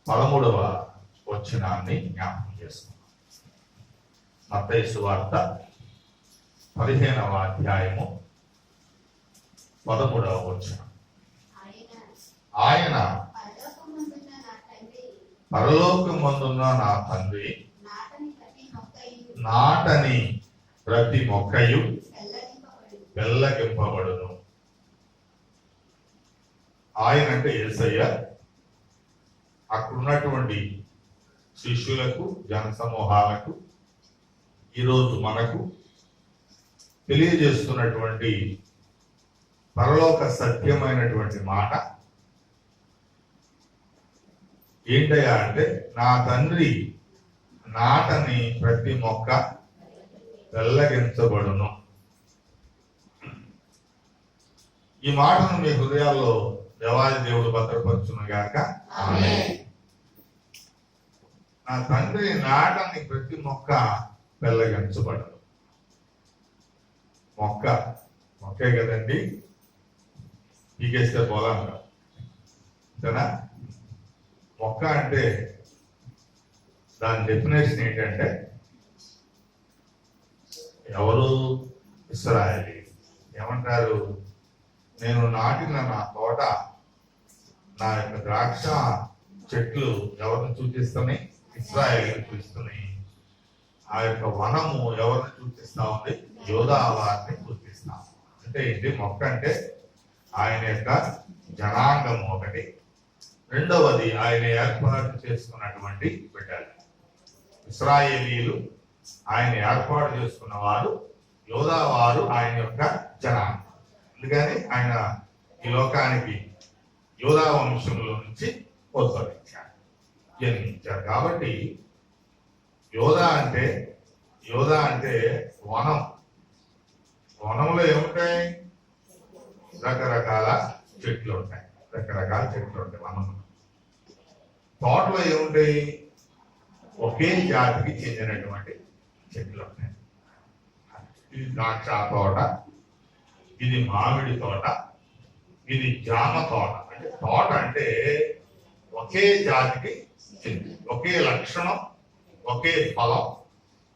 13వ వచనాన్ని జ్ఞాపకం చేసుకున్నాం. మత్తయి సువార్త 15వ అధ్యాయము 13వ వచనం. ఆయన పరలోకమందున్న నా తండ్రి నాటని ప్రతి మొక్కయు పెళ్ళగింపబడును. ఆయన అంటే యేసయ్య అక్కడున్నటువంటి శిష్యులకు, జన సమూహాలకు, ఈరోజు మనకు తెలియజేస్తున్నటువంటి పరలోక సత్యమైనటువంటి మాట ఏంటయ్యా అంటే, నా తండ్రి నాటని ప్రతి మొక్క వెల్లగించబడును. ఈ మాటను మీ హృదయాల్లో దేవాది దేవుడు భద్రపరచును గాక. నా తండ్రి నాటని ప్రతి మొక్క వెల్లగించబడదు. మొక్కే కదండి, పీకేస్తే పోలాంగా కదా. మొక్క అంటే దాని డెఫినేషన్ ఏంటంటే, ఎవరు ఇశ్రాయేలీ ఏమంటారు, నేను నాటిన నా తోట, నా యొక్క ద్రాక్ష చెట్లు ఎవరిని సూచిస్తున్నాయి? ఇశ్రాయేలుని సూచిస్తున్నాయి. ఆ యొక్క వనము ఎవరిని సూచిస్తా ఉంది? యోధా వారిని సూచిస్తా. అంటే ఏంటి? మొక్క అంటే ఆయన యొక్క జనాంగము ఒకటి, రెండవది ఆయన ఏర్పాటు చేసుకున్నటువంటి బిడ్డలు ఇశ్రాయేలీలు. ఆయన ఏర్పాటు చేసుకున్న వారు యోధా వారు, ఆయన యొక్క జనాంగం. అందుకని ఆయన ఈ లోకానికి యోధా వంశంలో నుంచి ఉద్భవించాడు, జన్మించాడు. కాబట్టి యోధా అంటే వనం. వనంలో ఏముంటాయి? రకరకాల చెట్లు ఉంటాయి. వనంలో. తోటలో ఏముంటాయి? ఒకే జాతికి చెందినటువంటి చెట్లు ఉంటాయి. ఇది ద్రాక్ష తోట, ఇది మామిడి తోట, ఇది జామ తోట. అంటే తోట అంటే ఒకే జాతికి చెంది, ఒకే లక్షణం, ఒకే ఫలం,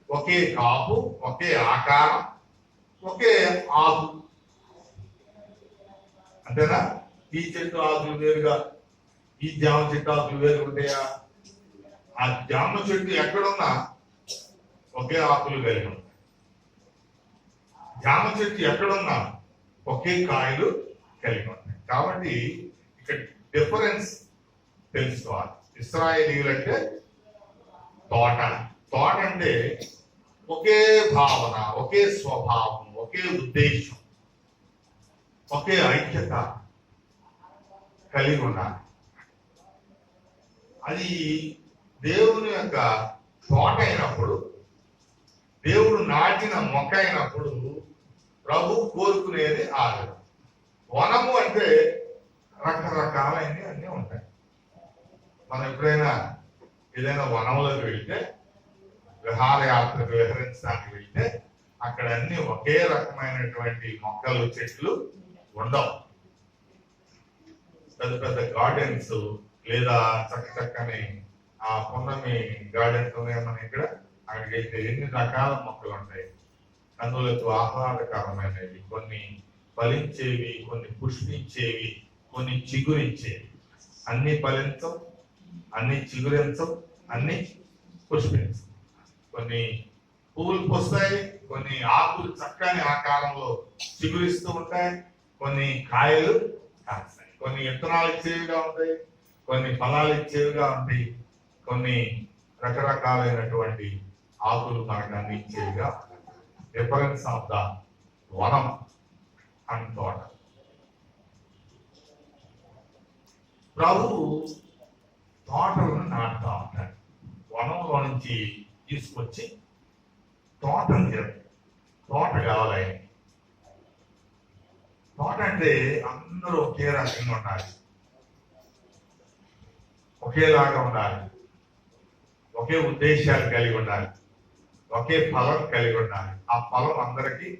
ఒకే కాపు, ఒకే ఆకారం, ఒకే ఆకు. అంతేనా? ఈ చెట్టు ఆకులు వేరుగా, ఈ జామ చెట్టు ఆకులు వేరు ఉంటాయా? ఆ జామ చెట్టు ఎక్కడున్నా ఒకే ఆకులు కలిగి ఉంటాయి. జామ చెట్టు ఎక్కడున్నా ఒకే కాయలు కలిగి ఉంటాయి. కాబట్టి ఇక్కడ డిఫరెన్స్ తెలుసుకోవాలి. ఇశ్రాయేలీయులు అంటే తోట అంటే ఒకే భావన, ఒకే స్వభావం, ఒకే ఉద్దేశం, ఒకే ఐక్యత కలిగి ఉండాలి. అది దేవుని యొక్క తోట అయినప్పుడు, దేవుడు నాటిన మొక్క అయినప్పుడు ప్రభు కోరుకునేది ఆదరణ. వనము అంటే రకరకాలైనవి అన్నీ ఉంటాయి. మనం ఎప్పుడైనా ఏదైనా వనంలోకి వెళ్తే, విహారయాత్రకు విహరించడానికి వెళ్తే, అక్కడ అన్ని ఒకే రకమైనటువంటి మొక్కలు, చెట్లు ఉండవు. పెద్ద పెద్ద గార్డెన్స్ లేదా చక్కని ఆ పొన్నమి గార్డెన్స్ ఉన్నాయి మన ఇక్కడ. అక్కడికి వెళ్తే ఎన్ని రకాల మొక్కలు ఉంటాయి. కన్నులకు ఆహ్లాదకరమైనవి, కొన్ని ఫలించేవి, కొన్ని పుష్పించేవి, కొన్ని చిగురించేవి. అన్ని ఫలించం, అన్ని చిగురించం, అన్ని పుష్పించం. కొన్ని పువ్వులు పూస్తాయి, కొన్ని ఆకులు చక్కని ఆకారంలో చిగురిస్తూ ఉంటాయి, కొన్ని కాయలు కాస్తాయి, కొన్ని విత్తనాలు ఇచ్చేవిగా ఉంటాయి, కొన్ని ఫలాలు ఇచ్చేవిగా ఉంటాయి, కొన్ని రకరకాలైనటువంటి ఆకులు మనకు అన్ని ఇచ్చేవిగా ఉంటాయి. డిఫరెన్స్ ఆఫ్ ద వనం అండ్ తోట. ప్రభువు తోటలను నాటుతా ఉంటాడు. వనంలో నుంచి తీసుకొచ్చి తోటను తోట కావాలి. తోట అంటే అందరూ ఒకే రకంగా ఉండాలి, ఒకేలాగా ఉండాలి, ఒకే ఉద్దేశాలు కలిగి ఉండాలి, ఒకే ఫలం కలిగి ఉండాలి. ఆ ఫలం అందరికీ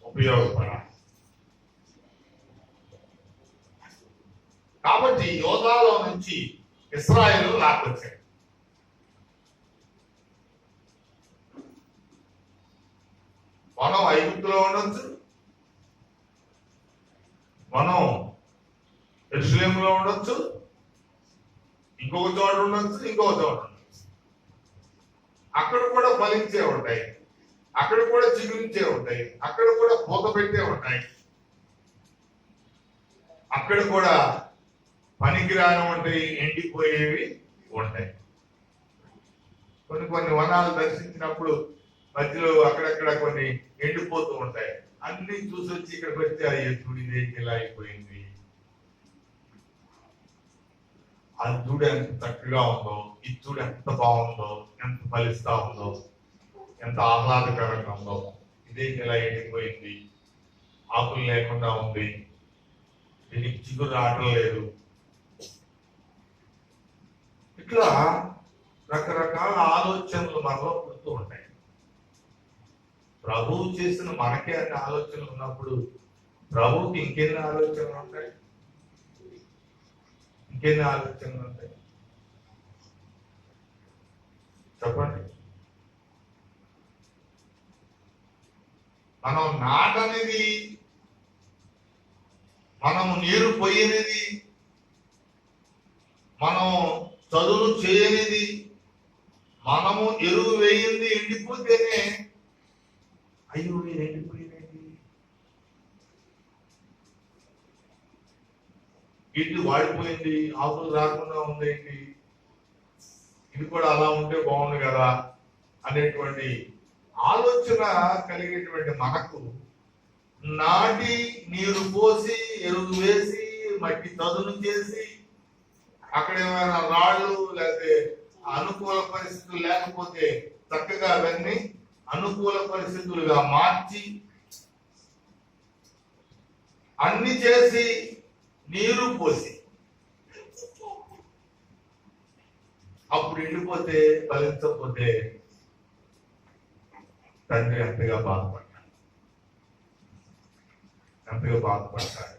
ఉపయోగపడాలి. కాబట్టి యోధాలో నుంచి ఇశ్రాయేలు లాక్కొచ్చాడు. మనం ఐగుప్తులో ఉండొచ్చు, మనం యెరూషలేములో ఉండొచ్చు, ఇంకొక చోట ఉండొచ్చు, ఇంకొక చోట ఉండొచ్చు. అక్కడ కూడా ఫలించే ఉంటాయి, అక్కడ కూడా చిగురించే ఉంటాయి, అక్కడ కూడా పూత పెట్టే ఉంటాయి, అక్కడ కూడా పనికిరాని ఉంటాయి, ఎండిపోయేవి ఉంటాయి. కొన్ని కొన్ని వనాలు దర్శించినప్పుడు మధ్యలో అక్కడక్కడ కొన్ని ఎండిపోతూ ఉంటాయి. అన్ని చూసి వచ్చి ఇక్కడికి వచ్చి అయ్యే చూడు ఇదేంటి ఇలా అయిపోయింది, అది చూడు ఎంత చక్కగా ఉందో, ఇది చూడు ఎంత బాగుందో, ఎంత ఫలిస్తా ఉందో, ఎంత ఆహ్లాదకరంగా ఉందో, ఇదేంటి ఇలా ఎండిపోయింది, ఆకులు లేకుండా ఉంది, దీనికి చిగురు రావటం లేదు. ఇట్లా రకరకాల ఆలోచనలు మనలో పుడుతూ ఉంటాయి. ప్రభువు చేసిన మనకే అన్ని ఆలోచనలు ఉన్నప్పుడు ప్రభువుకి ఇంకెన్ని ఆలోచనలు ఉంటాయి, ఇంకెన్ని ఆలోచనలు ఉంటాయి చెప్పండి. మనం నాటనేది, మనం నీరు పోయేది, మనం చదువు చేయనిది, మనము ఎరువు వేయింది ఎండిపోతేనే అయ్యో మీరు ఎండిపోయినది, ఇటు వాడిపోయింది, ఆకులు రాకుండా ఉందేంటి, ఇది కూడా అలా ఉంటే బాగుంది కదా అనేటువంటి ఆలోచన కలిగేటువంటి మనకు నాటి నీరు పోసి ఎరువు వేసి మట్టి చదును చేసి అక్కడ ఏమైనా రాళ్ళు లేకపోతే అనుకూల పరిస్థితులు లేకపోతే చక్కగా అవన్నీ అనుకూల పరిస్థితులుగా మార్చి అన్ని చేసి నీరు పోసి అప్పుడు ఎండిపోతే ఫలించకపోతే తండ్రి ఎంతగా బాధపడ్డాడు, ఎంతగా బాధపడ్డాడు.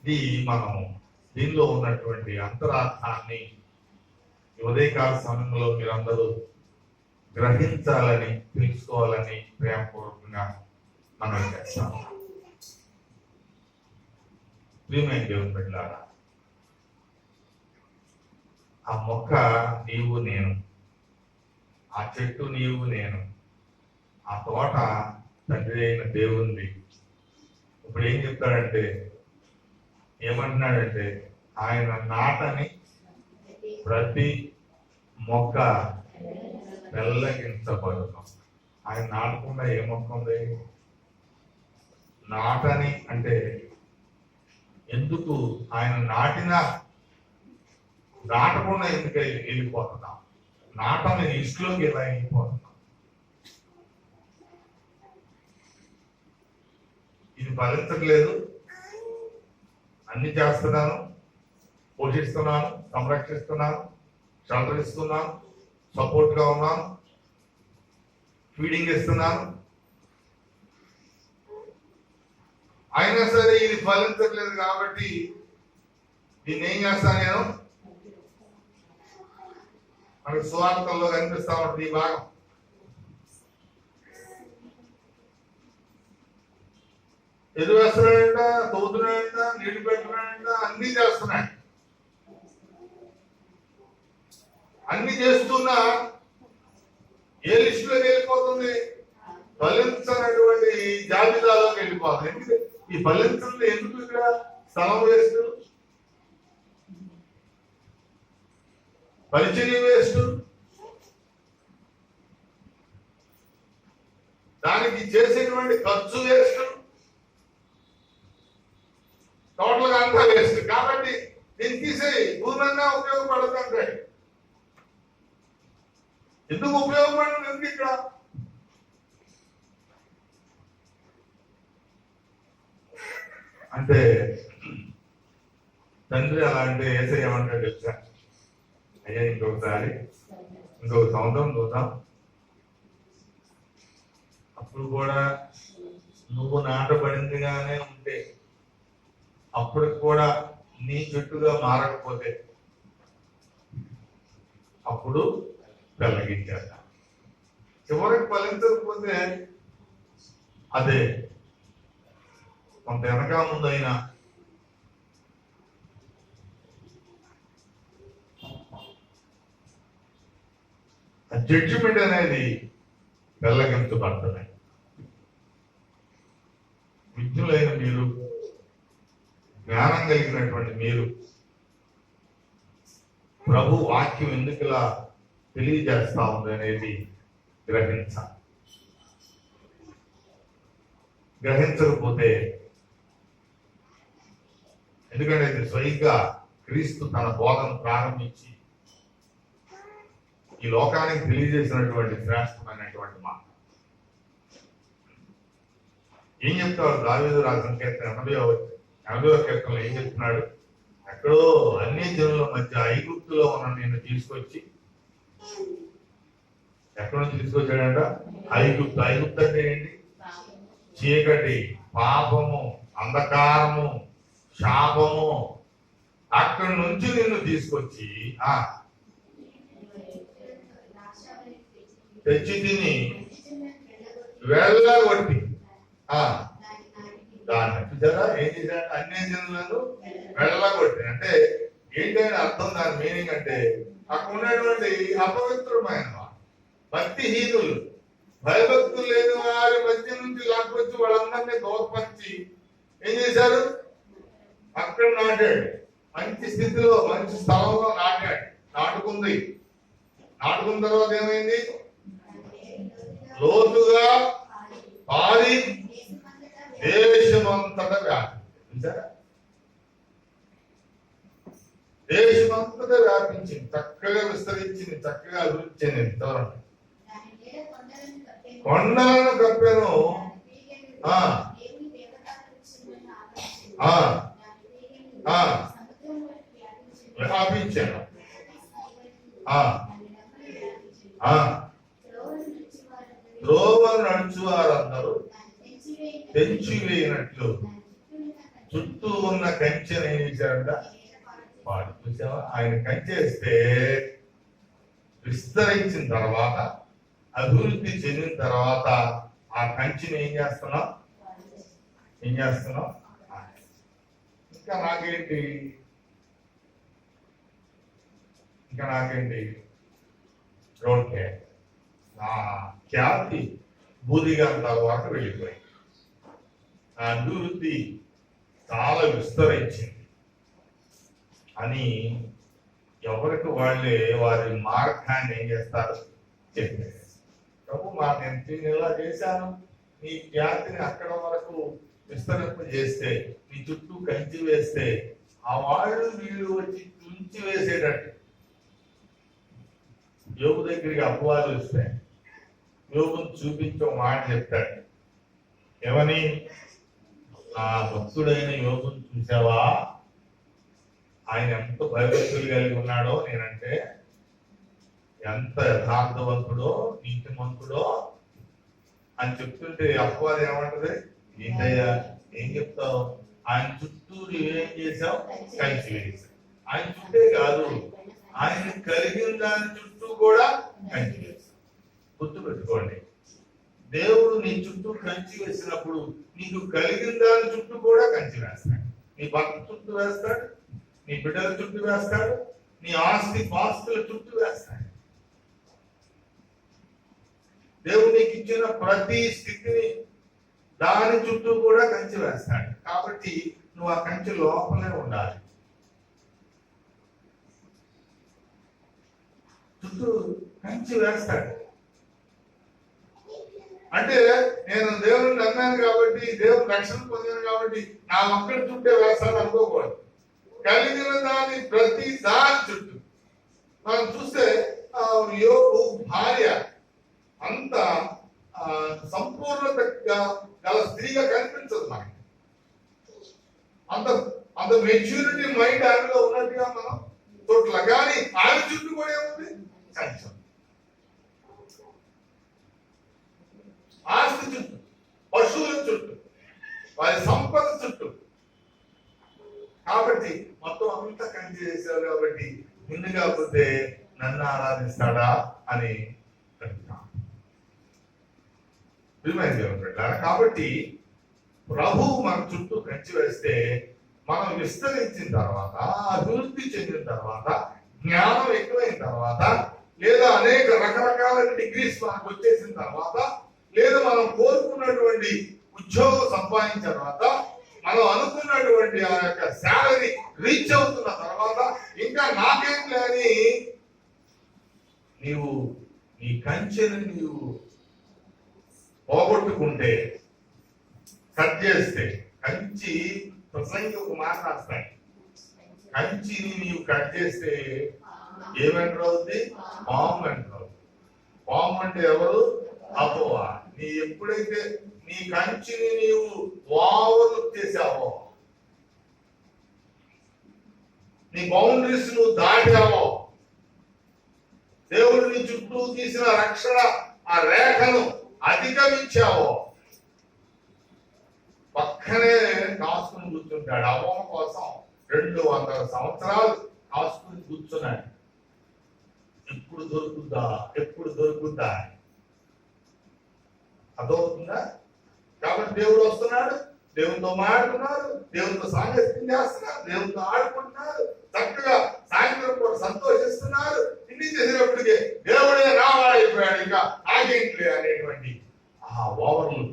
ఇది మనం దీనిలో ఉన్నటువంటి అంతరార్థాన్ని ఉదయకాల సమయంలో మీరందరూ గ్రహించాలని, తెలుసుకోవాలని ప్రేమపూర్వకంగా మనం చేస్తాం. ప్రియమైన దేవుని బిడ్డలారా, ఆ మొక్క నీవు నేను, ఆ చెట్టు నీవు నేను, ఆ తోట తండ్రి అయిన దేవుంది. ఇప్పుడు ఏం చెప్తాడంటే, ఏమంటున్నాడంటే ఆయన నాటని ప్రతి మొక్క పెళ్ళగించబడుతాం. ఆయన నాటకుండా ఏ మొక్క ఉంది? నాటని అంటే ఎందుకు ఆయన నాటకుండా ఎందుకు వెళ్ళిపోతున్నాం? నాటని ఇష్టలోకి ఎలా వెళ్ళిపోతున్నాం? ఇది ఫలించట్లేదు, అన్ని చేస్తున్నాను, పోషిస్తున్నాను, సంరక్షిస్తున్నాను, షెల్టర్ ఇస్తున్నాను, సపోర్ట్ గా ఉన్నాను, ఫీడింగ్ ఇస్తున్నాను, అయినా సరే ఇది ఫలించట్లేదు కాబట్టి దీన్ని ఏం చేస్తాను నేను? మనకు సువార్తల్లో కనిపిస్తా ఉంటుంది ఈ భాగం. ఎదురు వేస్తున్నాడంట, తోతున్నాడంట, నీళ్లు పెడుతున్నాడంట, అన్ని చేస్తున్నాడు. అన్ని చేస్తున్నా ఏ లిస్టులోకి వెళ్ళిపోతుంది? ఫలించనటువంటి జాబితాలోకి వెళ్ళిపోతుంది. ఎందుకు ఈ ఫలించండి? ఎందుకు ఇక్కడ స్థలం వేస్ట్, పరిచర్య వేస్ట్, దానికి చేసేటువంటి ఖర్చు వేస్ట్, టోటల్ గా అంతా వేస్ట్. కాబట్టి దీన్ని తీసేయి, పూర్ణంగా ఉపయోగపడుతుంటే. ఎందుకు ఉపయోగపడదు? ఎందుకు ఇక్కడ అంటే తండ్రి అలా అంటే ఏసై ఏమంటాడు తెలుసా? అయ్యా ఇంకొక సంవత్సరం చూద్దాం, అప్పుడు కూడా నువ్వు నాటబడిందిగానే ఉంటే, అప్పటికి కూడా నీ చుట్టుగా మారకపోతే అప్పుడు పెళ్ళగించేద్దాం. చివరికి ఫలించకపోతే అదే కొంత వెనక ముందైనా జడ్జిమెంట్ అనేది వెళ్ళగించబడుతుంది. విజ్ఞులైన మీరు, జ్ఞానం కలిగినటువంటి మీరు ప్రభు వాక్యం ఎందుకు ఇలా తెలియజేస్తా ఉంది అనేది గ్రహించాలి. గ్రహించకపోతే, ఎందుకంటే ఇది స్వయంగా క్రీస్తు తన బోధన ప్రారంభించి ఈ లోకానికి తెలియజేసినటువంటి శ్రేష్టమైనటువంటి మాట. ఏం చెప్తాడు దావీదు రాసిన కీర్తన 80వ కీర్తనలో ఏం చెప్తున్నాడు? ఎక్కడో అన్ని జనుల మధ్య ఐగుప్తులో ఉన్న నేను తీసుకొచ్చి, ఎక్కడి నుంచి తీసుకొచ్చాడంట? ఐగుప్తు అంటే ఏంటి? చీకటి, పాపము, అంధకారము, శాపము, అక్కడి నుంచి నిన్ను తీసుకొచ్చి తెచ్చి తిని వెళ్ళగొట్టి దాన్ని చూసారా ఏం చేశాడు? అన్ని జనులను వెళ్ళగొట్టి అంటే ఏంటంటే అర్థం, దాని మీనింగ్ అంటే అక్కడ ఉన్నటువంటి అపవిత్రమైన భక్తిహీనులు, భయభక్తులు లేని వారి మధ్య నుంచి లాక్కొచ్చి వాళ్ళందరినీ దూరపరిచి ఏం చేశారు? అక్కడ నాటాడు. మంచి స్థితిలో, మంచి స్థలంలో నాటాడు. నాటుకున్న తర్వాత ఏమైంది? లోతుగా పారి దేశమంతటా వ్యాపించారు. దేశమంతటా వ్యాపించింది, చక్కగా విస్తరించింది, చక్కగా అభివృద్ధి చెందింది. చూడండి, కొండలను కప్పెను, వ్యాపించాను. త్రోవను నడుచు వారందరూ తెంచివేయినట్లు చుట్టూ ఉన్న కంచెను ఏం చేశారంట? వాడు చూసావా? ఆయన కంచేస్తే విస్తరించిన తర్వాత, అభివృద్ధి చెందిన తర్వాత ఆ కంచెని ఏం చేస్తున్నాం? ఇంకా నాకేంటి రోడ్కే నా ఖ్యాతి బూదిగంతాల వరకు వెళ్ళిపోయింది. ఆ అభివృద్ధి చాలా విస్తరించింది అని ఎవరికి వాళ్ళే వారి మార్గాన్ని ఏం చేస్తారు? చెప్పారు. ప్రభు నేను ఇలా చేశాను, నీ ఖ్యాతిని అక్కడ వరకు విస్తరింప చేస్తే, నీ చుట్టూ కంచి వేస్తే ఆ వాళ్ళు వీళ్ళు వచ్చి తుంచి వేసేటట్టు. యోగు దగ్గరికి అపవాదులు వస్తాయి. యోగును చూపించే మాట చెప్తాడు. ఏమని? ఆ భక్తుడైన యోగును చూసావా? ఆయన ఎంత భయభక్తులు కలిగి ఉన్నాడో, నేనంటే ఎంత యథార్థవంతుడో, నీతిమంతుడో అని చెప్తుంటే అపవాది ఏమంటది? ఏంటయ్యా ఏం చెప్తావు? ఆయన చుట్టూ నువ్వేం చేసావు? కంచి వేసావు. ఆయన చుట్టే కాదు, ఆయన కలిగిన దాని చుట్టూ కూడా కంచి వేసావు. గుర్తుపెట్టుకోండి, దేవుడు నీ చుట్టూ కంచి వేసినప్పుడు నీకు కలిగిన దాని చుట్టూ కూడా కంచి వేస్తాడు. నీ భర్త చుట్టూ వేస్తాడు, నీ బిడ్డల చుట్టూ వేస్తాడు, నీ పాస్తుల చుట్టూ వేస్తాడు. దేవుడు నీకు ఇచ్చిన ప్రతి స్థితిని దాని చుట్టూ కూడా కంచి వేస్తాడు. కాబట్టి నువ్వు ఆ కంచి లోపలే ఉండాలి. చుట్టూ కంచి వేస్తాడు. అంటే నేను దేవుని నమ్మాను కాబట్టి, దేవుని రక్షణ పొందాను కాబట్టి నా ఒక్కడి చుట్టే వేస్తాను అనుకోకూడదు. కలిగిన దాని ప్రతి దాని చుట్టూ మనం చూస్తే యోగు భార్య అంత సంపూర్ణత గల స్త్రీగా కనిపించదు మనకి. అంత మెచ్యూరిటీ మైండ్ ఆమెలో ఉన్నట్టుగా మనం చోట్ల, కానీ ఆమె చుట్టూ కూడా ఏముంది? కంచెం. ఆస్తి చుట్టూ, పశువుల చుట్టూ, వారి సంపద చుట్టూ కాబట్టి మొత్తం అంతా కంచి చేశావు కాబట్టి నిన్ను కాకపోతే నన్ను ఆరాధిస్తాడా అని అంటున్నాను. కాబట్టి ప్రభువు మన చుట్టూ కంచి వేస్తే మనం విస్తరించిన తర్వాత, అభివృద్ధి చెందిన తర్వాత, జ్ఞానం ఎక్కువైన తర్వాత, లేదా అనేక రకరకాల డిగ్రీస్ మనకు వచ్చేసిన తర్వాత, లేదా మనం కోరుకున్నటువంటి ఉద్యోగం సంపాదించిన తర్వాత, మనం అనుకున్నటువంటి ఆ యొక్క శాలరీ రీచ్ అవుతున్న తర్వాత, ఇంకా నాకేం లేని నీవు నీ కంచెని నీవు పోగొట్టుకుంటే, కట్ చేస్తే, కంచి ప్రసంగి ఒక మాట రాస్తాయి, కంచిని నీవు కట్ చేస్తే ఏమంటారు అవుతుంది? పాము అంటారు. పాము అంటే ఎవరు? అపోవా. నీ ఎప్పుడైతే నీ కంచిని నీవు ఓవర్లుక్ చేసావో, నీ బౌండరీస్ నువ్వు దాటావో, దేవుడు నీ చుట్టూ తీసిన రక్షణ ఆ రేఖను అధిగమించావో, పక్కనే కాసుకుని కూర్చుంటాడు. అవ్వం కోసం 200 సంవత్సరాలు కాసుకుని కూర్చున్నాడు. ఎప్పుడు దొరుకుద్దా, ఎప్పుడు దొరుకుద్దా అదవుతుందా? కాబట్టి దేవుడు వస్తున్నాడు, దేవునితో మాట్లాడుతున్నారు, దేవునితో సాంగత్యం చేస్తున్నారు, దేవునితో ఆడుకుంటున్నారు, చక్కగా సాయంత్రం కూడా సంతోషిస్తున్నారు. ఇన్ని చేసినప్పటికీ దేవుడే రావాడైపోయాడు, ఇంకా నాకేంటి అనేటువంటి ఆ ఓవర్లు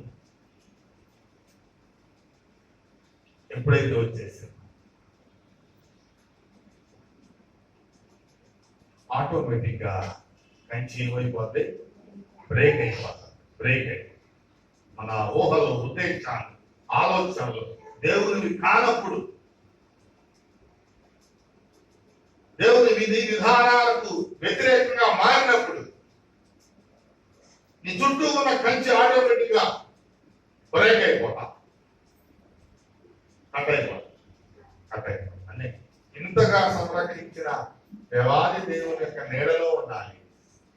ఎప్పుడైతే వచ్చేసింది, ఆటోమేటిక్ గా కంచి ఏమైపోద్ది? బ్రేక్ అయిపోతుంది. బ్రేక్ అయి మన ఊహలు, ఉద్దేశాలు, ఆలోచనలు దేవుని కానప్పుడు, దేవుని విధి విధానాలకు వ్యతిరేకంగా మారినప్పుడు నీ చుట్టూ ఉన్న కంచి ఆటోమేటిక్ గా బ్రేక్ అయిపోతా, కట్ అయిపోతా, కట్ అయిపోతా. అనే ఇంతగా సంరక్షించిన దేవాది దేవుని యొక్క నీడలో ఉండాలి,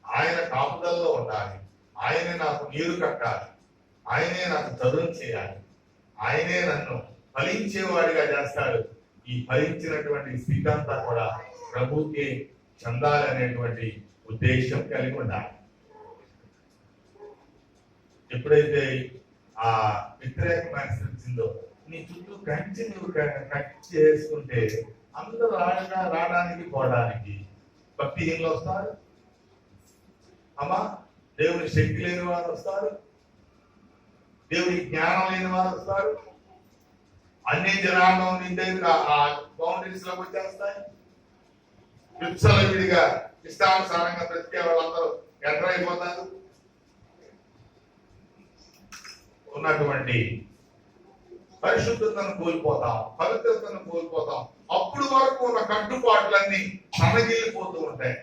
ఆయన కాపుదల్లో ఉండాలి, ఆయనే నాకు నీరు కట్టాలి, ఆయనే నాకు చదువు చేయాలి, ఆయనే నన్ను ఫలించేవాడిగా చేస్తాడు. ఈ ఫలించినటువంటి స్థితి అంతా కూడా ప్రభువుకి చెందాలి అనేటువంటి ఉద్దేశం కలిగి ఉండాలి. ఎప్పుడైతే ఆ వ్యతిరేకమైన స్థితిందో, నీ చుట్టూ కంచి నువ్వు కట్ చేసుకుంటే అందరూ రావడానికి పోవడానికి భక్తిహీనులు వస్తారు, అమ్మా దేవుని శక్తి లేని వారు వస్తారు, దేవుని జ్ఞానం లేని వారు వస్తారు, అన్ని జనాంగం నీ దగ్గర ఆ బౌండరీస్ లోకి వచ్చేస్తాయి. విడిగా ఇష్టానుసారంగా బ్రతికే వాళ్ళందరూ ఎంటర్ అయిపోతారు. ఉన్నటువంటి పరిశుద్ధతను కోల్పోతాం, పవిత్రతను కోల్పోతాం. అప్పుడు వరకు ఉన్న కట్టుబాట్లన్నీ సన్నగిల్లిపోతూ ఉంటాయి.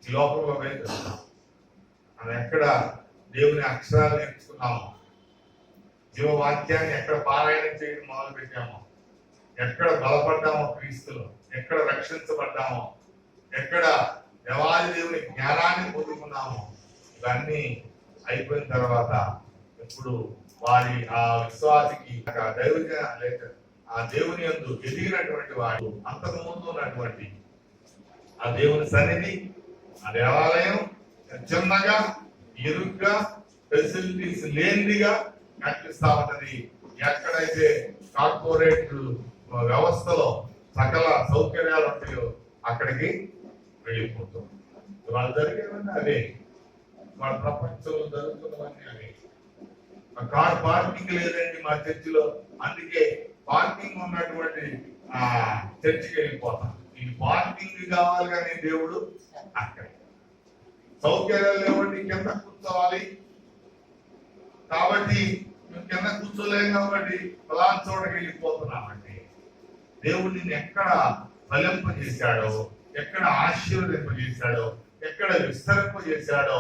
ఈ లోకంలో మనం ఎక్కడ దేవుని అక్షరాలు నేర్చుకున్నాము, జీవవాక్యాన్ని ఎక్కడ పారాయణం చేయడం మొదలు పెట్టామో, ఎక్కడ బలపడ్డామో క్రీస్తులో, ఎక్కడ రక్షించబడ్డామో, ఎక్కడ దేవాది దేవుని జ్ఞానాన్ని పొందుకున్నామో, ఇవన్నీ అయిపోయిన తర్వాత ఇప్పుడు వారి ఆ విశ్వాసికి దైవజన లేక ఆ దేవుని యందు ఎదిగినటువంటి వాడు అంతకు ముందు ఉన్నటువంటి ఆ దేవుని సన్నిధి, ఆ దేవాలయం చిన్నగా, ఇరుగ్గా, ఫెసిలిటీస్ లేనిదిగా కనిపిస్తా ఉంటది. ఎక్కడైతే కార్పొరేట్ వ్యవస్థలో సకల సౌకర్యాలు ఉంటాయో అక్కడికి వెళ్ళిపోతాం. వాళ్ళు జరిగేవన్నీ అవే, వాళ్ళ ప్రపంచంలో జరుగుతున్నవన్నీ అవే. కార్ పార్కింగ్ లేదండి మా చర్చిలో, అందుకే పార్కింగ్ ఉన్నటువంటి చర్చికి వెళ్ళిపోతాం. ఈ పార్కింగ్ కావాలి కానీ దేవుడు అక్కడ సౌకర్యాలు లేవండి, కింద కూర్చోవాలి కాబట్టి మేము కింద కూర్చోలేం కాబట్టి ఫలానా చోటకి వెళ్ళిపోతున్నామండి. దేవుడు నిన్ను ఎక్కడ ఫలింపజేశాడో, ఎక్కడ ఆశీర్వదింపజేశాడో, ఎక్కడ విస్తరింపజేశాడో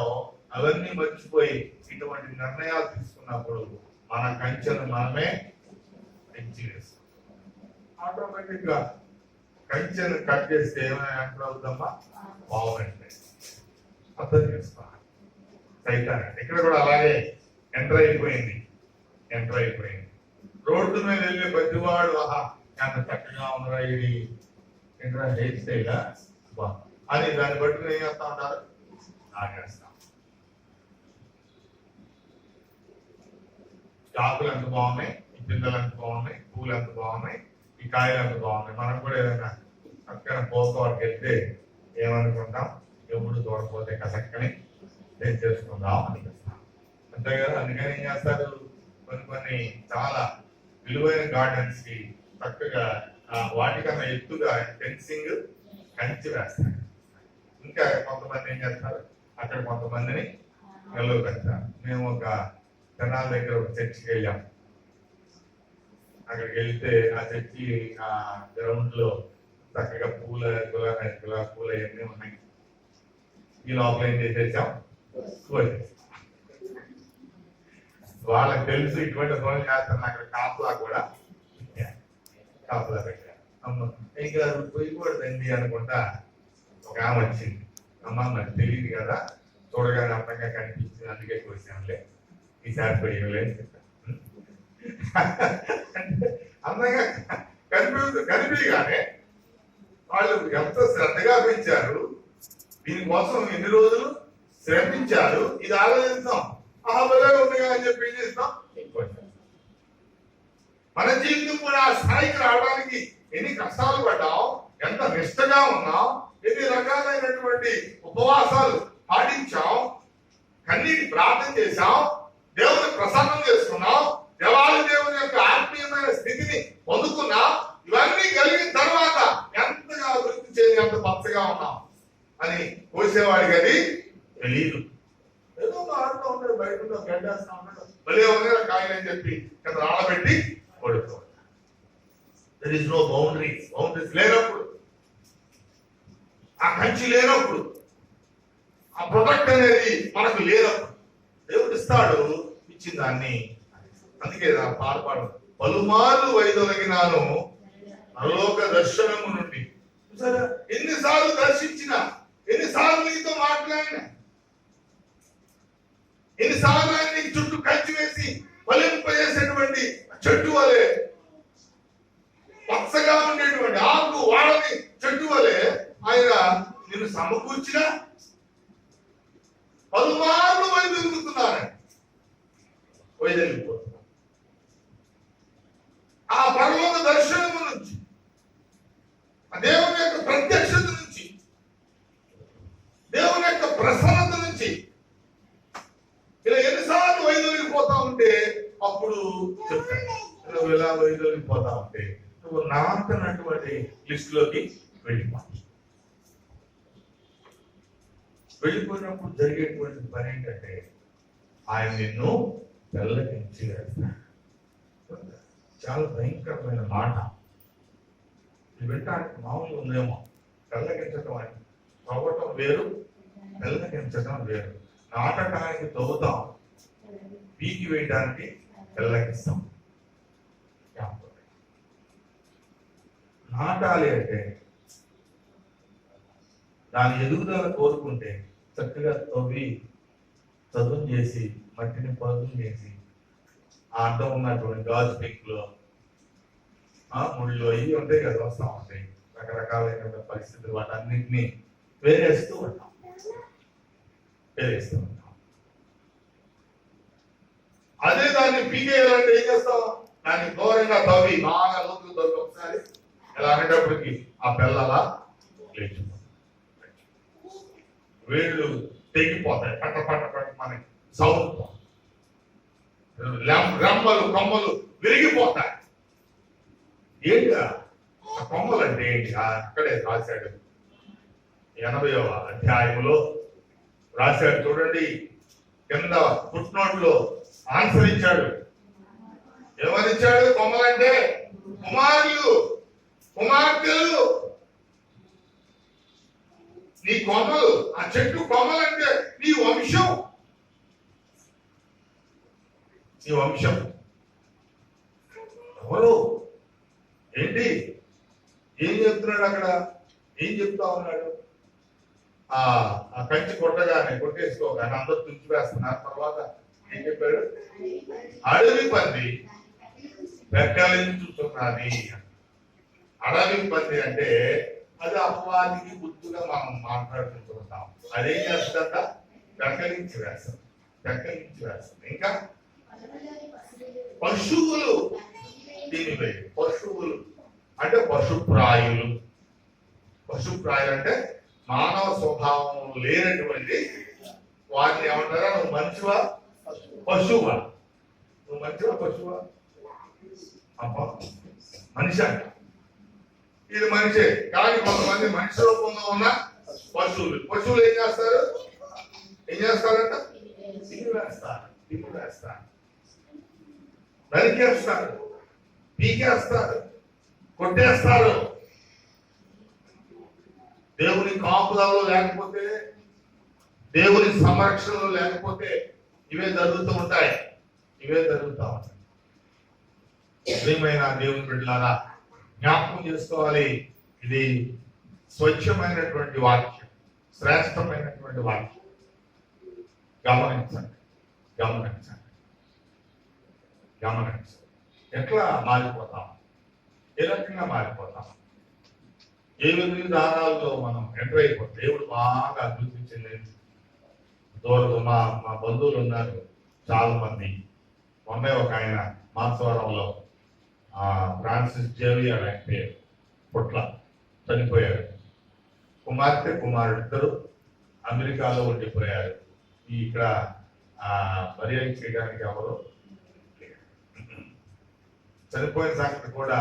అవన్నీ మర్చిపోయి ఇటువంటి నిర్ణయాలు తీసుకున్నప్పుడు మన కంచెను మనమే పెంచి వేస్తాం. ఆటోమేటిక్ గా కంచెను కట్ చేస్తే ఏమైనా ఎంటర్ అవుతామా? బాగుంటే అర్థం చేసుకోవాలి. సైతాన్ ఇక్కడ కూడా అలాగే ఎంటర్ అయిపోయింది. రోడ్డు మీద వెళ్ళే ప్రతివాడు ఆహా ఎంత చక్కగా ఉన్నదా ఇది ఏంటంటే హెయిర్ స్టైల్ అని దాన్ని బట్టి ఏం చేస్తా ఉంటారు, నాగేస్తాం. ఆకులు ఎంత బాగున్నాయి, ఈ పిందెలు ఎంత బాగున్నాయి, పూలు ఎంత బాగున్నాయి, ఈ కాయలు ఎంత బాగున్నాయి. మనం కూడా ఏదైనా చక్కగా పోసుకోవాడికి వెళ్తే ఏమనుకుంటాం, ఎప్పుడు చూడకపోతే కసక్కని చేసుకుందాం అనిపిస్తాం, అంతే కదా. అందుకని ఏం చేస్తారు, కొన్ని చాలా విలువైన గార్డెన్స్ కి చక్కగా వాటికన్నా ఎత్తుగా ఫెన్సింగ్ కంచి వేస్తారు. ఇంకా కొంతమంది ఏం చేస్తారు, అక్కడ కొంతమందిని నిల్వ పెడతారు. మేము ఒక తెనాల దగ్గర ఒక చర్చికి వెళ్ళాం. అక్కడికి వెళ్తే ఆ చర్చి ఆ గ్రౌండ్ లో చక్కగా గులాబీ పూలు అవన్నీ ఉన్నాయి. ఈ లోపల ఏం చేసేసాం, వాళ్ళకి తెలుసు ఇటువంటి పనులు చేస్తాను. అక్కడ కాపులా కూడా కాపులా పెట్టారు. అమ్మ ఇంకా పోయకూడదండి అనుకుంటా ఒక ఆమె వచ్చింది. అమ్మ మరి తెలియదు కదా, చూడగానే అందంగా కనిపించింది, అందుకే కోసానులే, ఈసారి పోయలేని చెప్పాను. అందంగా కనిపించగానే వాళ్ళు ఎంత శ్రద్ధగా పెంచారు, దీనికోసం ఎన్ని రోజులు శ్రమించారు, ఇది ఆలోచిస్తాం. ఆహబలే ఉండగా అని చెప్పి ఏం చేస్తాం. మన జీవితం కూడా ఆ స్థాయికి రావడానికి ఎన్ని కష్టాలు పడ్డాం, ఎంత నిష్టగా ఉన్నాం, ఎన్ని రకాలైనటువంటి ఉపవాసాలు పాటించాం, కన్నీటి ప్రార్థన చేశాం, దేవుని ప్రసన్నం చేసుకున్నాం, దేవాలయ దేవుని యొక్క ఆత్మీయమైన స్థితిని పొందుకున్నాం. ఇవన్నీ కలిగిన తర్వాత ఎంతగా అభివృద్ధి చేసి ఎంత పచ్చగా ఉన్నాం అని కోసేవాడికి అది తెలియదు. ఏదో ఆడుతూ ఉంటాడు, బయట గడ్డేస్తా ఉంటాడు, భలే ఉన్నాయి కాయలు అని చెప్పి కింద రాళ్ళబెట్టి కొడుతూ ఉంటాడు. There is no boundaries. Boundaries లేనప్పుడు, ఆ కంచి లేనప్పుడు, ఆ ప్రొడక్ట్ అనేది మనకు లేనప్పుడు దేవుడు ఇస్తాడు, ఇచ్చిన దాన్ని. అందుకే పాడు పలుమార్లు వైదొలగినాను పరలోక దర్శనము నుండి. ఎన్నిసార్లు దర్శించిన, ఎన్నిసార్లు నీతో మాట్లాడినా, ఎన్నిసార్లు ఆయన నీకు చుట్టూ కంచి వేసి ఫలింపజేసేటువంటి చెట్టు వలె, పచ్చగా ఉండేటువంటి ఆకు వాడని చెట్టు వలె ఆయన నిన్ను సమకూర్చిన పలుమార్లు వైదొలుగుతున్నారని వైదొలిగిపోతున్నా. ఆ పరలోక దర్శనము నుంచి, ఆ దేవుని యొక్క ప్రత్యక్షత నుంచి, దేవుని యొక్క ప్రసన్నత నుంచి ఇలా ఎన్నిసార్లు వైదొలిగిపోతా ఉంటే అప్పుడు చెప్తాను, నువ్వు ఇలా వైదొలిగిపోతా ఉంటే నువ్వు నాకన్నటువంటి లిస్ట్ లోకి వెళ్ళిపోయినప్పుడు జరిగేటువంటి పని ఏంటంటే ఆయన నిన్ను తెల్లకించి వేస్తాడు. చాలా భయంకరమైన మాట. వినటానికి మామూలు ఉందేమో. తెల్లగించటం అని తవ్వటం వేరు, తెల్లగించటం వేరు. నాటకానికి తవ్వుతాం, పీకి వేయడానికి తెల్లగిస్తాం. నాటాలి అంటే దాని ఎదుగుదల కోరుకుంటే చక్కగా తవ్వి చదువు చేసి మట్టిని పదును చేసి ఆ అడ్డం ఉన్నటువంటి గాజు పెంకులో ముళ్ళు అవి ఉంటాయి కదా, వస్తూ ఉంటాయి రకరకాలైన పరిస్థితులు, వాటన్నింటినీ వేరేస్తూ ఉంటాం. అదే దాన్ని పీకేయాలంటే ఏం చేస్తాం, దాన్ని ఘోరంగా తవ్వి బాగా లోతులు తవ్వి ఒకసారి ఎలా అనేటప్పటికి ఆ పిల్లలా లేచిపోతాయి, వేళ్ళు తెగిపోతాయి, పట్ట పట్ట పట్ట మనకి సౌండ్, రెమ్మలు కొమ్మలు విరిగిపోతాయి. ఏంటిగా ఆ కొమ్మలు అంటే ఏంటి? అక్కడే రాశాడు 80వ అధ్యాయంలో రాశాడు చూడండి, కింద ఫుట్ నోట్ లో ఆన్సర్ ఇచ్చాడు. ఏమనిచ్చాడు? కొమ్మలంటే కుమారులు, కుమార్తెలు. నీ కొమ్మలు, ఆ చెట్టు కొమ్మలంటే నీ వంశం, నీ వంశం. ఎవరు ఏంటి ఏం చెప్తున్నాడు అక్కడ? ఏం చెప్తా ఉన్నాడు? ఆ కంచి కొట్టేసుకోగానే అందరూ తుంచి వేస్తున్నారు. తర్వాత ఏం చెప్పాడు? అడవి పంది వెక్కలించుతున్నది. అడవి పంది అంటే అది అపవాదికి గుర్తుగా మనం మాట్లాడుకుంటున్నాం. అదేం చేస్తుందంట? వెక్కలించి వేస్తాం, వెక్కలించి వేస్తాం. ఇంకా పశువులు దీనిపై, పశువులు అంటే పశుప్రాయులు. పశుప్రాయులు అంటే మానవ స్వభావం లేనటువంటి వాటిని ఏమంటారా? నువ్వు మనిషివా పశువా? నువ్వు మనిషివా పశువా? అబ్బా మనిషి అంట. ఇది మనిషే కానీ కొంతమంది మనిషి రూపంలో ఉన్న పశువులు. పశువులు ఏం చేస్తారు? ఏం చేస్తారంట? తిరిగి వేస్తారు, తిరిగి వేస్తారు, నరికేస్తారు, పీకేస్తారు, కొట్టేస్తారు. దేవుని కాపుదలలో లేకపోతే, దేవుని సంరక్షణలో లేకపోతే ఇవే జరుగుతూ ఉంటాయి, ఇవే జరుగుతూ ఉంటాయి. ప్రియమైన దేవుని బిడ్డలారా, జ్ఞాపకం చేసుకోవాలి, ఇది స్వచ్ఛమైనటువంటి వాక్యం, శ్రేష్టమైనటువంటి వాక్యం. గమనించండి, గమనించండి, గమనించండి. ఎట్లా మారిపోతాం, ఏ రకంగా మారిపోతాం, ఏ విధానాల్లో మనం ఎంటర్ అయిపోతాం. దేవుడు బాగా అభివృద్ధి చెందింది. దూరం మా బంధువులు ఉన్నారు చాలా మంది. మొన్న ఒక ఆయన మాత్స్వరంలో ఫ్రాన్సిస్ జేవియర్ ఆయన పేరు, పుట్ల చనిపోయారు. కుమార్తె కుమారుడు ఇద్దరు అమెరికాలో ఉండిపోయారు. ఇక్కడ పర్యటన చేయడానికి ఎవరు చనిపోయిన సంగతి కూడా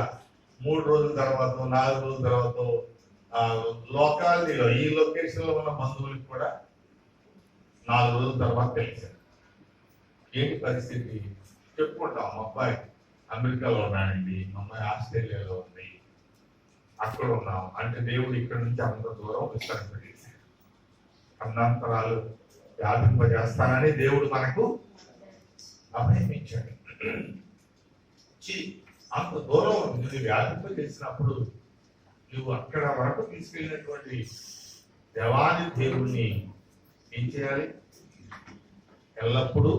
3 రోజుల తర్వాత 4 రోజుల తర్వాత లోకాలిటీలో ఈ లొకేషన్ లో ఉన్న బంధువులకు కూడా 4 రోజుల తర్వాత తెలిసారు. ఏంటి పరిస్థితి చెప్పుకుంటాం. మా అబ్బాయి అమెరికాలో ఉన్నాడండి, మా అమ్మాయి ఆస్ట్రేలియాలో ఉంది, అక్కడ ఉన్నాం అంటే దేవుడు ఇక్కడ నుంచి అంత దూరం విస్తరింపజేశాడు. అన్నాంతరాలు వ్యాపింపజేస్తానని దేవుడు మనకు అభయమిచ్చాడు. అంత దూరం నువ్వు వ్యాపింపజేసినప్పుడు నువ్వు అక్కడ వరకు తీసుకెళ్ళినటువంటి దేవాది దేవుణ్ణి ఏం చేయాలి? ఎల్లప్పుడూ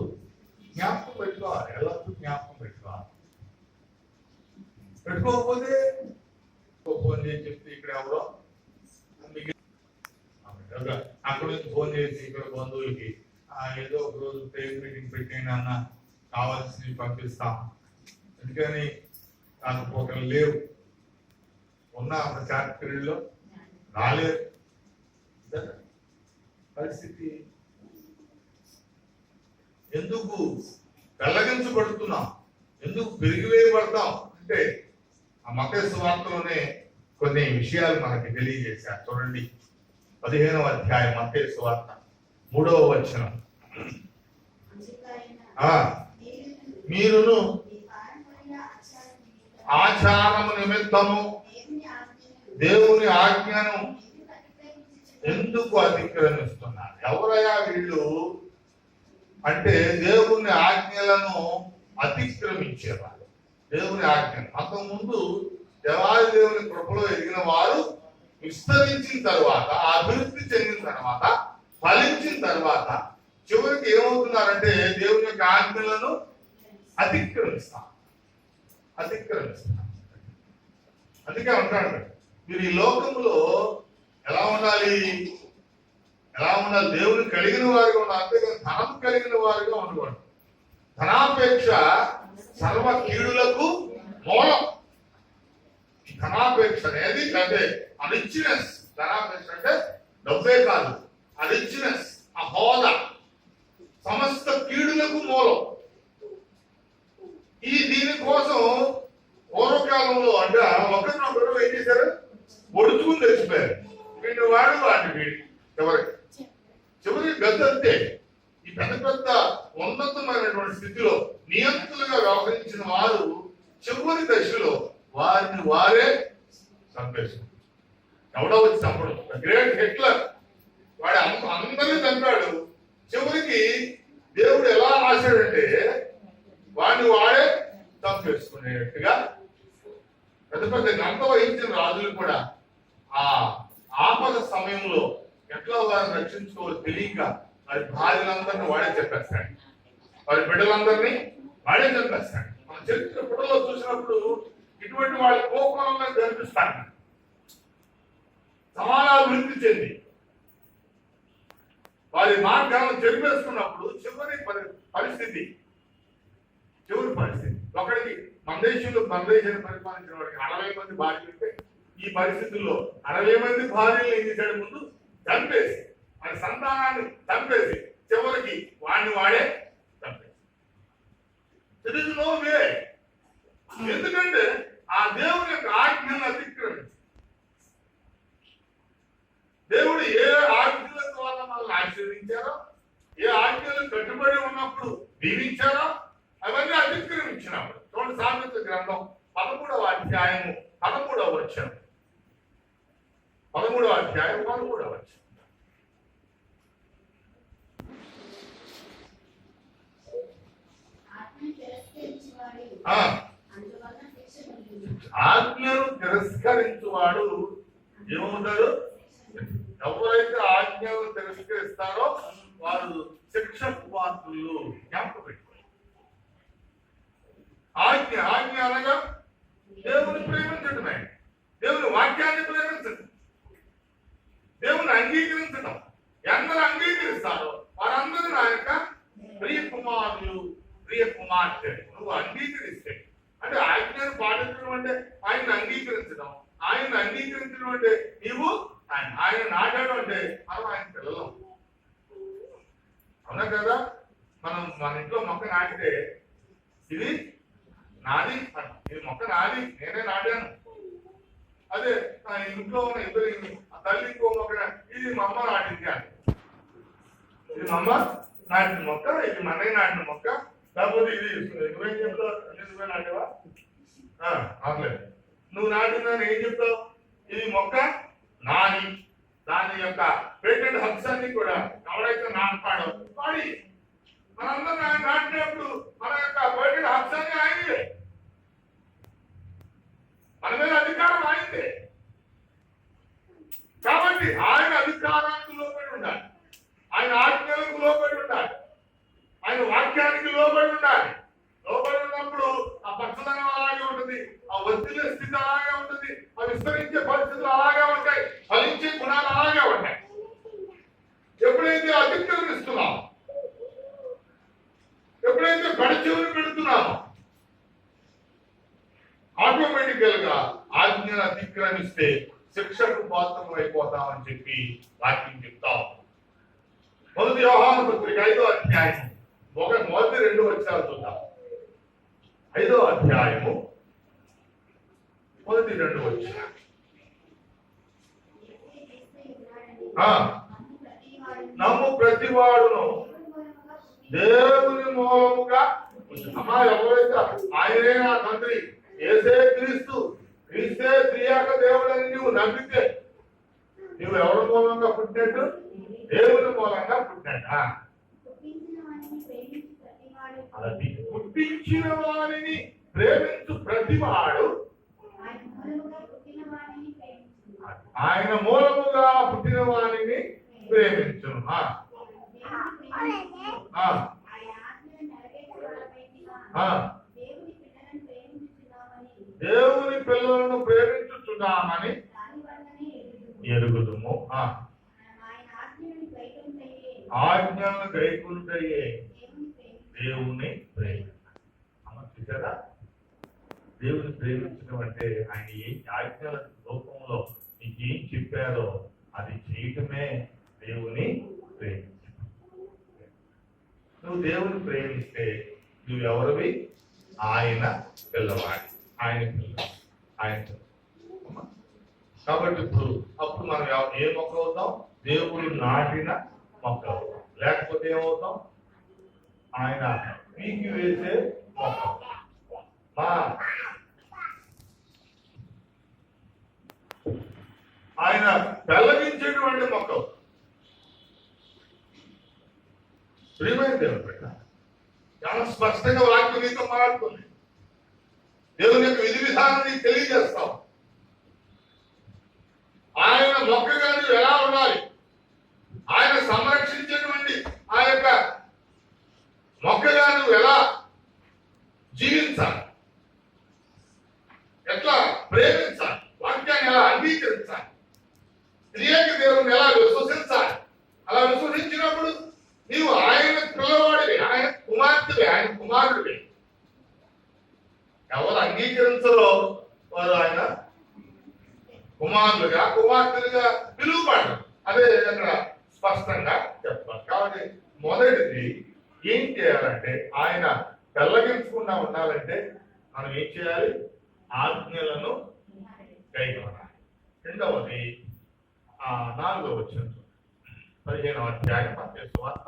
జ్ఞాపకం పెట్టుకోవాలి, ఎల్లప్పుడూ జ్ఞాపకం పెట్టుకోవాలి. పెట్టుకోకపోతే ఫోన్ చేసి చెప్తే ఇక్కడ ఎవరో అక్కడ నుంచి ఫోన్ చేసి ఇక్కడ బంధువులకి ఏదో ఒక రోజు ప్రేయర్ మీటింగ్ పెట్టండి అన్న, కావాల్సినవి పంపిస్తాం. ఎందుకని నాకు ఒకరు లేవు, ఉన్న ఒక షార్ట్ పీరియడ్ లో రాలేదు. పరిస్థితి ఎందుకు వెల్లగించబడుతున్నాం, ఎందుకు పెరిగివేయబడతాం అంటే ఆ మత్తయి సువార్తలోనే కొన్ని విషయాలు మనకి తెలియజేశారు. చూడండి 15వ అధ్యాయం మత్తయి సువార్త 3వ వచనం. మీరును ఆచారము నిమిత్తము దేవుని ఆజ్ఞను ఎందుకు అతిక్రమిస్తున్నారు? ఎవరయ్యా వీళ్ళు అంటే దేవుని ఆజ్ఞలను అతిక్రమించేవారు. దేవుని ఆజ్ఞను అంతకుముందు దేవాది దేవుని కృపలో ఎదిగిన వారు విస్తరించిన తర్వాత, అభివృద్ధి చెందిన తర్వాత, ఫలించిన తర్వాత చివరికి ఏమవుతున్నారంటే దేవుని యొక్క ఆజ్ఞలను అతిక్రమిస్తారు. అందుకే అంటాడు మీరు ఈ లోకంలో ఎలా ఉండాలి, దేవుని కలిగిన వారిగా ఉండాలి, అంతేగాని ధనం కలిగిన వారిగా ఉండకూడదు. ధనాపేక్ష సర్వ కీడులకు మూలం. ధనాపేక్ష అనేది అంటే రిచ్నెస్. ధనాపేక్ష అంటే డబ్బే కాదు, ఆ రిచ్నెస్, ఆ హోదా సమస్త కీడులకు మూలం. దీనికోసం పూర్వకాలంలో అంటే ఒకరినొకరు ఏం చేశారు? ఒడుచుకుని తెచ్చిపోయారు. వీడిని వాడు వాడిని వీడి చివరికి గద్దంతే. ఈ పెద్ద పెద్ద ఉన్నతమైనటువంటి స్థితిలో నియంత్రులుగా వ్యవహరించిన వారు చివరి దశలో వారిని వారే చంపేశారు. ఎవడో వచ్చి చంపడం, గ్రేట్ హిట్లర్ వాడు అందరినీ చంపాడు. చివరికి దేవుడు ఎలా రాశాడంటే వాడిని వాడే చంపేసుకునేట్టుగా పెద్ద పెద్ద గంట వహించిన రాజులు కూడా ఆ ఆపద సమయంలో ఎట్లా వారిని రక్షించుకోవాలో తెలియక వారి భార్యలందరినీ వాడే చెప్పేస్తాడు, వారి బిడ్డలందరినీ వాడే చంపేస్తాడు. మన చరిత్ర ఫోటోలో చూసినప్పుడు ఇటువంటి వాళ్ళ కోపంగా కనిపిస్తాను. సమానాభివృద్ధి చెంది వారి మార్గాలను చెరిపేసుకున్నప్పుడు చివరి పరిస్థితి ఒకడికి మన దేశంలో పరిపాలించిన వాడికి 60 మంది భార్యలు ఉంటే ఈ పరిస్థితుల్లో 60 మంది భార్యలు ఏం చేశాడు? ముందు చంపేసి వాడి సంతానాన్ని చంపేసి చివరికి వాడిని వాడే చంపేసి. ఎందుకంటే ఆ దేవుని యొక్క ఆజ్ఞను అతిక్రమించి దేవుడు ఏ ఆజ్ఞల ద్వారా మనల్ని ఆశీర్వదించారో, ఏ ఆజ్ఞలు కట్టుబడి ఉన్నప్పుడు దీవించారో అవన్నీ అతిక్రమించినప్పుడు. చూడండి సామెతల గ్రంథం 13వ అధ్యాయము 13వ వచనం. 13వ అధ్యాయం 13వ వచనం. ఆజ్ఞను తిరస్కరించువాడు ఏమవుతాడు? ఎవరైతే ఆజ్ఞను తిరస్కరిస్తారో వారు శిక్షకు పాత్రులు. జ్ఞాపకం పెట్టుకోండి. ఆజ్ఞ అనగా దేవుని ప్రేమించడమే, దేవుని వాక్యాన్ని ప్రేమించడం, దేవుని అంగీకరించడం. ఎందరూ అంగీకరిస్తారో వారందరూ నా యొక్క ప్రియ కుమారులు, ప్రియ కుమార్తె. నువ్వు అంగీకరిస్తే అంటే ఆజ్ఞను పాటించడం అంటే ఆయన్ని అంగీకరించడం. ఆయన్ని అంగీకరించడం అంటే నీవు ఆయన నాటాడు అంటే మనం ఆయన పిల్లలం. అవునా కదా? మనం మన ఇంట్లో మొక్క నాటితే ఇది నాది, ఇది మొక్క నాది, నేనే నాటాను. అదే ఇంట్లో ఉన్న ఇద్దరు తల్లి ఇంకో మొక్క ఇది మా అమ్మ నాటింది అని, ఇది మా అమ్మ నాటిన మొక్క, ఇది మన్నయ్య నాటిన మొక్క. లేకపోతే ఇది నువ్వేం చెప్తావు? నువ్వే నాటేవా? అట్లేదు. నువ్వు నాటిందని ఏం చెప్తావు? ఇది మొక్క నాని, దాని యొక్క పేటెంట్ హక్స్ అన్ని కూడా ఎవరైతే నాటుతాడో వాడి. మనందరం ఆయన నాటినప్పుడు మన యొక్క పేటెంట్ హక్స్ అన్ని ఆయనదే, మన మీద అధికారం ఆయనదే. కాబట్టి ఆయన అధికారానికి లోబడి ఉండాలి, ఆయన ఆజ్ఞలకు లోబడి ఉండాలి, ఆయన వాక్యానికి లోబడి ఉండాలి. లోబడి ఉన్నప్పుడు ఆ పచ్చదనం అలాగే ఉంటుంది, ఆ ఒత్తిడి స్థితి అలాగే ఉంటుంది, ఆ విస్తరించే పరిస్థితులు అలాగే ఉంటాయి, ఫలించే గుణాలు అలాగే ఉంటాయి. ఎప్పుడైతే అతిక్రమిస్తున్నామో, ఎప్పుడైతే గడిచెవులు పెడుతున్నామో ఆటోమేటికల్ గా ఆజ్ఞను అతిక్రమిస్తే శిక్షకు పాత్రలు అయిపోతామని చెప్పి వాక్యం చెప్తాం. మొదటి యోహాను పత్రిక 5వ అధ్యాయం మొదటి 2 వచనాలు చూద్దాం. 5వ అధ్యాయము మొదటి 2 వచనాలు. నమ్ము ప్రతివాడును దేవుని మూలముగా అమ్మా ఎవరైతే ఆయనే నా తండ్రి, యేసే క్రీస్తు, క్రీస్తే త్రియాక దేవుడని నువ్వు నమ్మితే నువ్వు ఎవరి మూలంగా పుట్టినట్టు? దేవుని మూలంగా పుట్టినట్ట. అది పుట్టించిన వారిని ప్రేమించు ప్రతివాడు ఆయన మూలముగా పుట్టిన వారిని ప్రేమించును. దేవుని పిల్లలను ప్రేమించుచున్నామని ఎరుగుదుము. ఆజ్ఞలను గైకొనుటయే దేవుని ప్రేమ. చూసారా? దేవుని ప్రేమించడం అంటే ఆయన ఏ ఆజ్ఞల రూపంలో నీకు ఏం చెప్పారో అది చేయటమే దేవుని ప్రేమించడం. నువ్వు దేవుని ప్రేమిస్తే నువ్వు ఎవరివి? ఆయన పిల్లవాడి, ఆయన పిల్ల, ఆయన. కాబట్టి అప్పుడు మనం ఏ మొక్క అవుతాం? దేవుడు నాటిన మొక్క అవుతాం. లేకపోతే ఏమవుతాం? ఆయన పీకి వేసే మొక్క, ఆయన పెళ్ళగించేటువంటి మొక్క. ప్రియమైన దేవుడు బిడ్డ, చాలా స్పష్టంగా వాక్యం నీతో మాట్లాడుతుంది. దేవుని యొక్క విధి విధానాన్ని తెలియజేస్తాం. ఆయన మొక్కగా నువ్వు ఎలా ఉండాలి, ఆయన సంరక్షించేటువంటి ఆ యొక్క మొక్కగా నువ్వు ఎలా జీవించాలి, ఎట్లా ప్రేమించాలి, వాక్యాన్ని ఎలా అంగీకరించాలి, త్రియేక దేవుని ఎలా విశ్వసించాలి. అలా విశ్వసించినప్పుడు నీవు ఆయన పిల్లవాడివి, ఆయన కుమార్తెవి, ఆయన కుమారుడివి. ఎవరు అంగీకరించరో వారు ఆయన కుమారులుగా కుమార్తెలుగా పిలువబడరు. అదే అక్కడ స్పష్టంగా చెప్పాలి. కాబట్టి మొదటిది ఏం చేయాలంటే, ఆయన పెళ్ళగించకుండా ఉండాలంటే మనం ఏం చేయాలి? ఆజ్ఞలను గైకొనాలి. రెండవది 4వ వచనం, 15వ అధ్యాయం మత్తయి సువార్త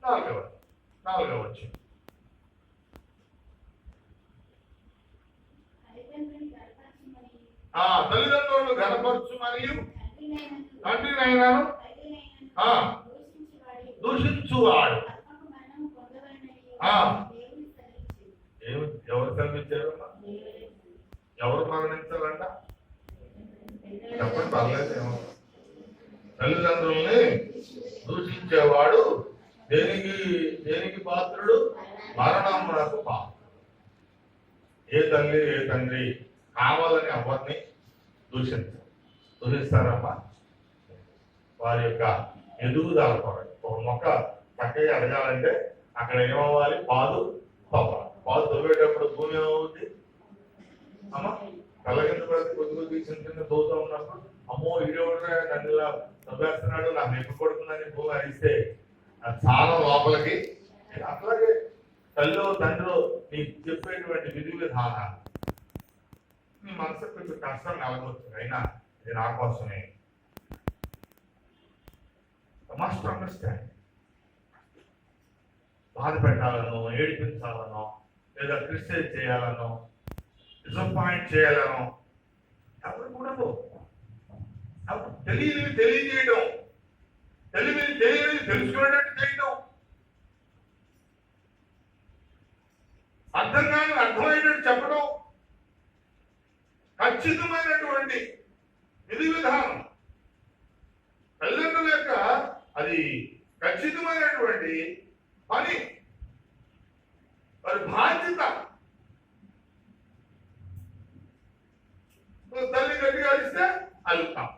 4వ వచనం. తల్లిదండ్రులను గణపరచు మరియు తండ్రినైనాను దూషించువాడు. ఎవరు కనిపించారు? ఎవరు మరణించాలంట? చెప్పండి, పర్లేదు. తల్లిదండ్రుల్ని దూషించేవాడు దేనికి పాత్రుడు? మరణమునకు పాత్రుడు. ఏ తల్లి ఏ తండ్రి కావాలని ఎవరిని దూషిస్తారమ్మా? వారి యొక్క ఎదుగుదల కొరకు. ఒక మొక్క చక్కగా ఎదగాలంటే అక్కడ ఏమవ్వాలి? పాలు తవ్వాలి. పాలు తవ్వేటప్పుడు భూమి ఏమవుతుంది అమ్మా? కళ్ళగింత పడితే కొద్ది చిన్న తోగుతూ ఉన్నప్పుడు, అమ్మో ఇదేవిడ నన్ను ఇలా తవ్వేస్తున్నాడు, నాకు ఎప్పుడు కొడుతుందని భూమి అరిస్తే చాలా లోపలికి. అట్లాగే తల్లిలో తండ్రిలో నీకు చెప్పేటువంటి విధి విధానాలు నీ మనసు కొంచెం కష్టం కలగవచ్చు, అయినా ఇది నా కోసమే. Must understand. బాధ పెట్టాలనో, ఏడిపించాలనో, లేదా క్రిస్టియన్ చేయాలనో, డిసప్పాయింట్ చేయాలనో ఎవరు కూడదు. తెలియజేయడం, తెలియని తెలుసుకునేటట్టు చేయడం, అర్థం కాని అర్థమయ్యేటట్టు చెప్పడం, ఖచ్చితమైనటువంటి విధి విధానం తల్లిదండ్రుల యొక్క అది ఖచ్చితమైనటువంటి పని, వారి బాధ్యత. తల్లి గట్టిగా ఇస్తే అలుగుతాం,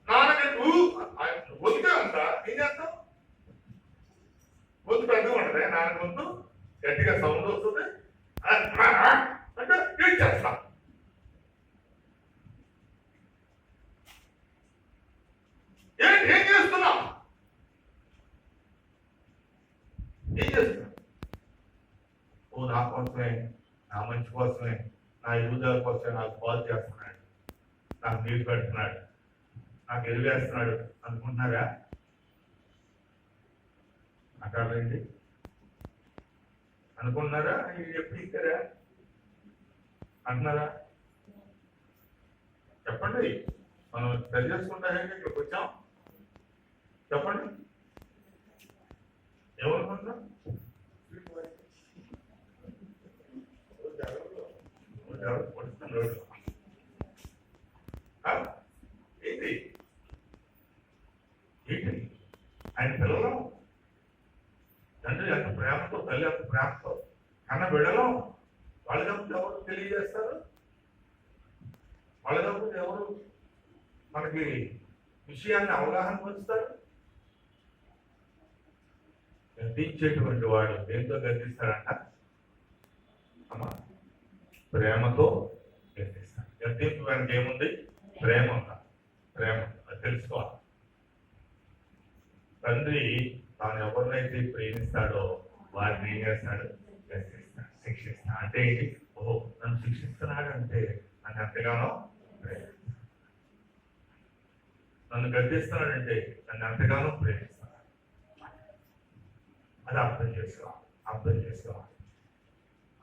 నాన్నగట్టు గొంతు అంత ఏం చేస్తాం? గొంతు పెద్దగా ఉంటుంది, నాన్న గొంతు గట్టిగా సౌండ్ వస్తుంది అంటే ఏం చేస్తాం? ఏం చేస్తున్నాం? ఏం చేస్తున్నాం? ఓ నా కోసమే, నా మంచి కోసమే, నా ఎదుగుదల కోసమే నాకు కాల్ చేస్తున్నాడు, నాకు నీళ్ళు పెడుతున్నాడు, నాకు ఎరువేస్తున్నాడు అనుకుంటున్నారా? అక్కడండి అనుకుంటున్నారా? ఎప్పుడు ఇక్కడా అంటున్నారా? చెప్పండి. మనం సరి చేసుకుంటారే ఇక్కడికి వచ్చాం. చెప్పండి, ఏమనుకుంటున్నాం? ఏంటి ఏంటి ఆయన పిల్లలు తండ్రి ఎంత ప్రేమతో, తల్లి ఎంత ప్రేమతో కన్న బిడ్డలో వాళ్ళకి ఎవరు తెలియజేస్తారు? వాళ్ళకి ఎవరు మనకి విషయాన్ని అవగాహన పొందుతారు? గద్దించేటువంటి వాడు దేంతో గద్దిస్తాడంట? అమ్మా, ప్రేమతో గద్దిస్తాడు. గద్దింపు వెనక ఏముంది? ప్రేమ ఉందా? ప్రేమ, అది తెలుసుకోవాలి. తండ్రి తాను ఎవరినైతే ప్రేమిస్తాడో వారిని ఏం చేస్తాడు? గద్దిస్తాడు, శిక్షిస్తాడు. అంటే ఏంటి? ఓహో, నన్ను శిక్షిస్తున్నాడు అంటే నన్ను ఎంతగానో ప్రేమిస్తాడు. నన్ను గద్దిస్తున్నాడంటే నన్ను ఎంతగానో ప్రేమిస్తాడు. అది అర్థం చేసుకోవాలి.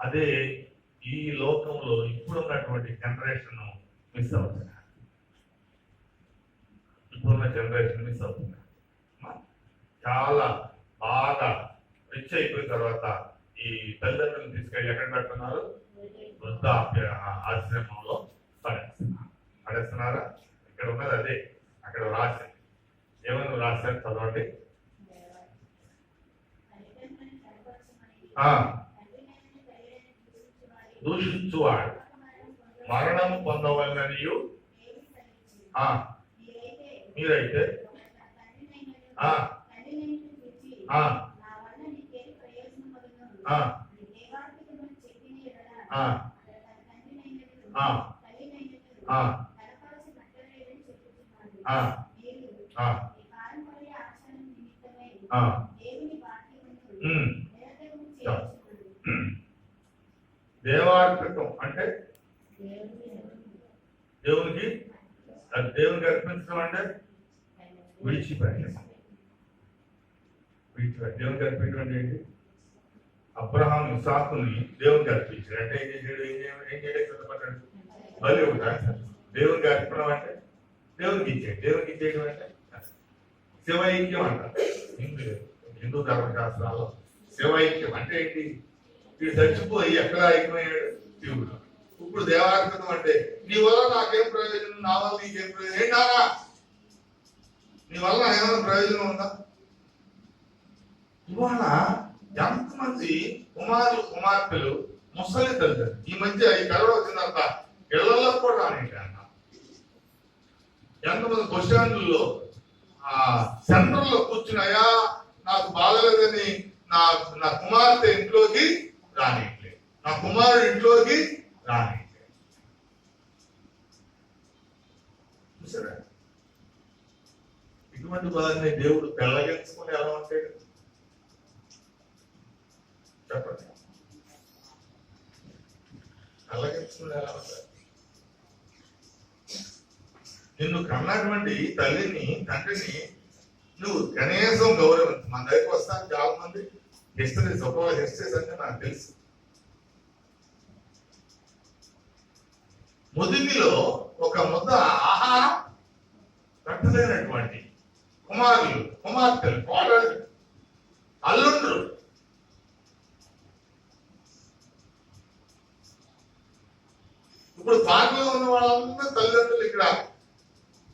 అదే ఈ లోకంలో ఇప్పుడున్నటువంటి జనరేషన్ మిస్ అవుతున్నారు. చాలా బాగా రిచ్ అయిపోయిన తర్వాత ఈ తల్లిదండ్రులను తీసుకెళ్ళి ఎక్కడ పెడుతున్నారు? వృద్ధాప్య ఆశ్రమంలో పడేస్తున్నారా? ఇక్కడ ఉన్నది అదే. అక్కడ రాసింది ఏమని రాశారు? చదవండి. దూషించువాడు మరణము పొందవలననియు మీరైతే ఆ ఆ ఆ ఆ ఆ దేవార్పణం అంటే దేవునికి దేవునికి అర్పించడం అంటే విడిచిపెట్టడం. దేవునికి అర్పించడం ఏంటి? అబ్రహాం ఇస్సాకుని దేవునికి అర్పించాడు అంటే ఏం చేయడానికి సిద్ధపడ్డాడు? బలి ఒకటి. దేవునికి అర్పణం అంటే దేవునికి ఇచ్చేది. దేవునికి ఇచ్చేయడం అంటే శివైక్యం అంటారు హిందూ ధర్మశాస్త్రాల్లో. శివైక్యం అంటే ఏంటి? వీడు చచ్చిపోయి ఎక్కడ ఐక్యమయ్యాడు? శివుడు. ఇప్పుడు దేవార్పణం అంటే నీ వల్ల నాకేం ప్రయోజనం, నా వల్ల నీకేం ప్రయోజనం? ఏంటారా నీ వల్ల ఏమైనా ప్రయోజనం ఉందా? ఇవాళ ఎంతమంది కుమారులు కుమార్తెలు ముసలి తల్లి ఈ మధ్య ఈ కరోనా వచ్చిందంత ఇళ్లలో కూడా రానింటి అన్న. ఎంతమంది బస్టాండ్లలో సెంటర్లో కూర్చున్నాయా నాకు బాగలేదని నా కుమార్తె ఇంట్లోకి రానిట్లేదు, నా కుమారుడు ఇంట్లోకి రానిట్లేదు. చూసారా? ఇటువంటి వారిని దేవుడు పెళ్ళగించుకుని ఎలా ఉంటాడు చెప్పండి? పెళ్ళగించుకుని ఎలా ఉంటాడు? నిన్ను కన్నటువంటి తల్లిని తండ్రిని నువ్వు కనీసం గౌరవించు. మన దగ్గరికి వస్తాను చాలా మంది హిస్టరీస్, ఒక్కొక్క హిస్టరీస్ అంటే నాకు తెలుసు. ముదిమిలో ఒక ముద్ద ఆహారం పెట్టలేనటువంటి కుమారులు కుమార్తెలు కోడళ్ళు అల్లుండ్రు ఇప్పుడు పాటలో ఉన్న వాళ్ళందరూ తల్లిదండ్రులు ఇక్కడ